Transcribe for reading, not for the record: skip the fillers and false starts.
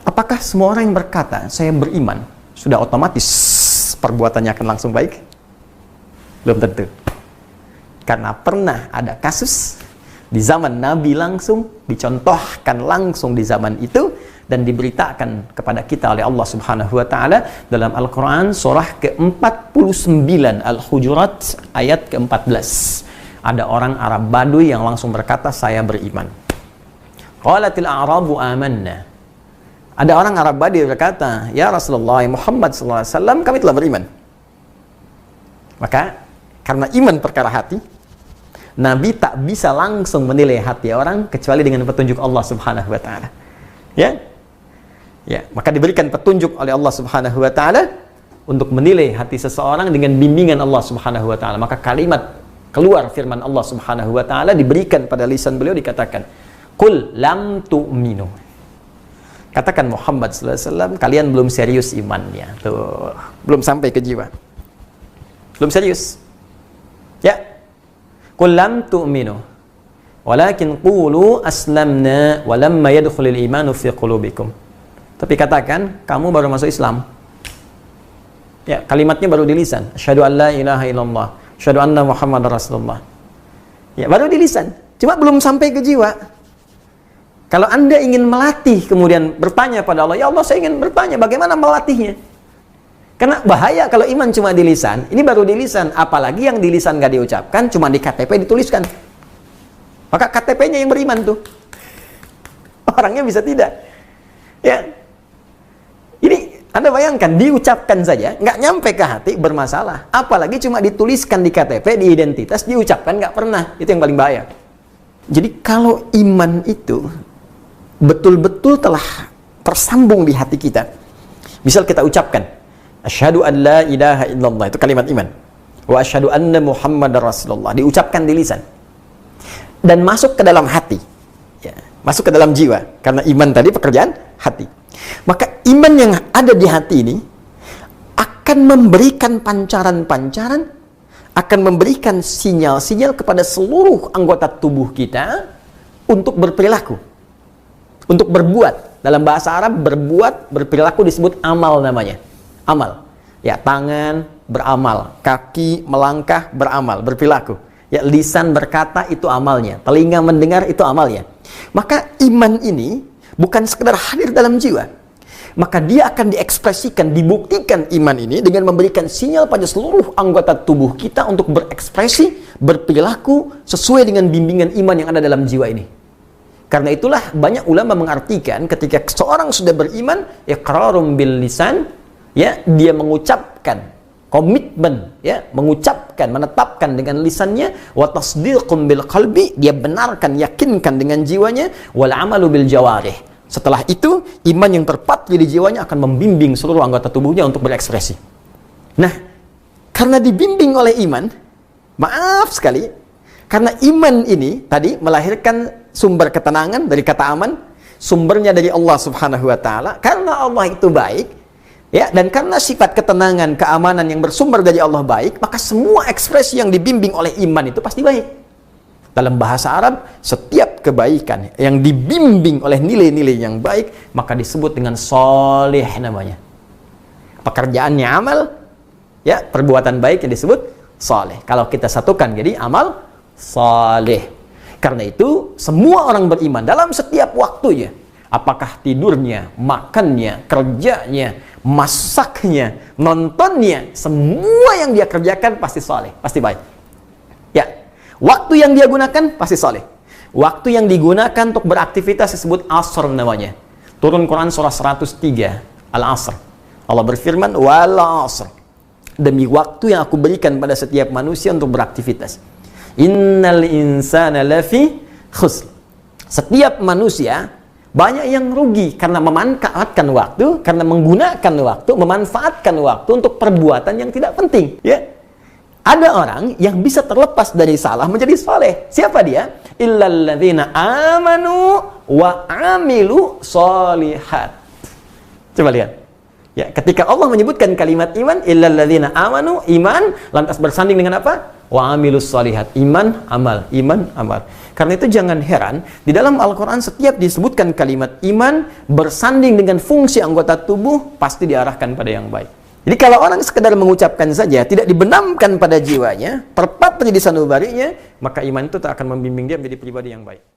Apakah semua orang yang berkata saya beriman sudah otomatis perbuatannya akan langsung baik? Belum tentu. Karena pernah ada kasus di zaman Nabi langsung, dicontohkan langsung di zaman itu, dan diberitakan kepada kita oleh Allah Subhanahu wa taala dalam Al-Qur'an surah ke-49 Al-Hujurat ayat ke-14. Ada orang Arab Baduy yang langsung berkata saya beriman. Qalatil a'rabu amanna. Ada orang Arab Baduy berkata, ya Rasulullah Muhammad sallallahu alaihi wasallam, kami telah beriman. Maka karena iman perkara hati, Nabi tak bisa langsung menilai hati orang kecuali dengan petunjuk Allah Subhanahu wa taala. Ya? Ya, maka diberikan petunjuk oleh Allah Subhanahu wa taala untuk menilai hati seseorang dengan bimbingan Allah Subhanahu wa taala. Maka kalimat keluar firman Allah Subhanahu wa taala diberikan pada lisan beliau, dikatakan, "Qul lam tu'minu." Katakan Muhammad sallallahu alaihi wasallam, kalian belum serius imannya. Tuh, belum sampai ke jiwa. Belum serius. Ya. Qul lam tu'minu. Walakin qulu aslamna wa lamma yadkhulul imanu fi qulubikum. Tapi katakan, kamu baru masuk Islam. Ya, kalimatnya baru di lisan. Asyhadu an la ilaha illallah, asyhadu anna Muhammadar Rasulullah. Ya, baru di lisan. Cuma belum sampai ke jiwa. Kalau Anda ingin melatih, kemudian bertanya pada Allah, ya Allah saya ingin bertanya, bagaimana melatihnya? Karena bahaya kalau iman cuma di lisan, ini baru di lisan, apalagi yang di lisan gak diucapkan, cuma di KTP dituliskan. Maka KTP-nya yang beriman tuh. Orangnya bisa tidak. Ya. Ini Anda bayangkan, diucapkan saja, nggak nyampe ke hati, bermasalah. Apalagi cuma dituliskan di KTP, di identitas, diucapkan nggak pernah. Itu yang paling bahaya. Jadi kalau iman itu betul-betul telah tersambung di hati kita. Misal kita ucapkan, asyhadu an la ilaha illallah, itu kalimat iman. Wa asyhadu anna Muhammadar Rasulullah, diucapkan di lisan. Dan masuk ke dalam hati. Ya, masuk ke dalam jiwa. Karena iman tadi pekerjaan hati. Maka iman yang ada di hati ini akan memberikan pancaran-pancaran, akan memberikan sinyal-sinyal kepada seluruh anggota tubuh kita untuk berperilaku, untuk berbuat. Dalam bahasa Arab, berbuat, berperilaku disebut amal namanya. Amal. Ya, tangan beramal, kaki melangkah beramal, berperilaku. Ya, lisan berkata itu amalnya, telinga mendengar itu amalnya. Maka iman ini bukan sekedar hadir dalam jiwa, maka dia akan diekspresikan, dibuktikan iman ini dengan memberikan sinyal pada seluruh anggota tubuh kita untuk berekspresi, berperilaku sesuai dengan bimbingan iman yang ada dalam jiwa ini. Karena itulah banyak ulama mengartikan ketika seorang sudah beriman, iqrarum bil lisan, ya, dia mengucapkan komitmen, ya, mengucapkan, menetapkan dengan lisannya, wa tasdiqum bil qalbi, dia benarkan, yakinkan dengan jiwanya, wal amalu bil jawarih. Setelah itu, iman yang terpatri di jiwanya akan membimbing seluruh anggota tubuhnya untuk berekspresi. Nah, karena dibimbing oleh iman, maaf sekali, karena iman ini tadi melahirkan sumber ketenangan dari kata aman, sumbernya dari Allah Subhanahu wa taala. Karena Allah itu baik, ya, dan karena sifat ketenangan, keamanan yang bersumber dari Allah baik, maka semua ekspresi yang dibimbing oleh iman itu pasti baik. Dalam bahasa Arab, setiap kebaikan yang dibimbing oleh nilai-nilai yang baik, maka disebut dengan soleh namanya. Pekerjaannya amal, ya, perbuatan baik yang disebut soleh. Kalau kita satukan jadi amal soleh. Karena itu, semua orang beriman dalam setiap waktunya, apakah tidurnya, makannya, kerjanya, masaknya, nontonnya, semua yang dia kerjakan pasti soleh, pasti baik. Ya, waktu yang dia gunakan pasti soleh. Waktu yang digunakan untuk beraktivitas disebut asr namanya. Turun Quran surah 103, Al-Asr. Allah berfirman, wal asr, demi waktu yang aku berikan pada setiap manusia untuk beraktivitas. Innal insana lafi khusr. Setiap manusia banyak yang rugi karena memanfaatkan waktu, karena menggunakan waktu, memanfaatkan waktu untuk perbuatan yang tidak penting. Ya, ada orang yang bisa terlepas dari salah menjadi saleh. Siapa dia? Illalladzina amanu wa amilu sholihat. Coba lihat. Ya, ketika Allah menyebutkan kalimat iman, illalladzina amanu, iman, lantas bersanding dengan apa? wa amilus shalihat. Iman, amal, iman, amal. Karena itu jangan heran, di dalam Al-Quran setiap disebutkan kalimat iman bersanding dengan fungsi anggota tubuh, pasti diarahkan pada yang baik. Jadi kalau orang sekedar mengucapkan saja, tidak dibenamkan pada jiwanya, terpatri di sanubarinya, maka iman itu tak akan membimbing dia menjadi pribadi yang baik.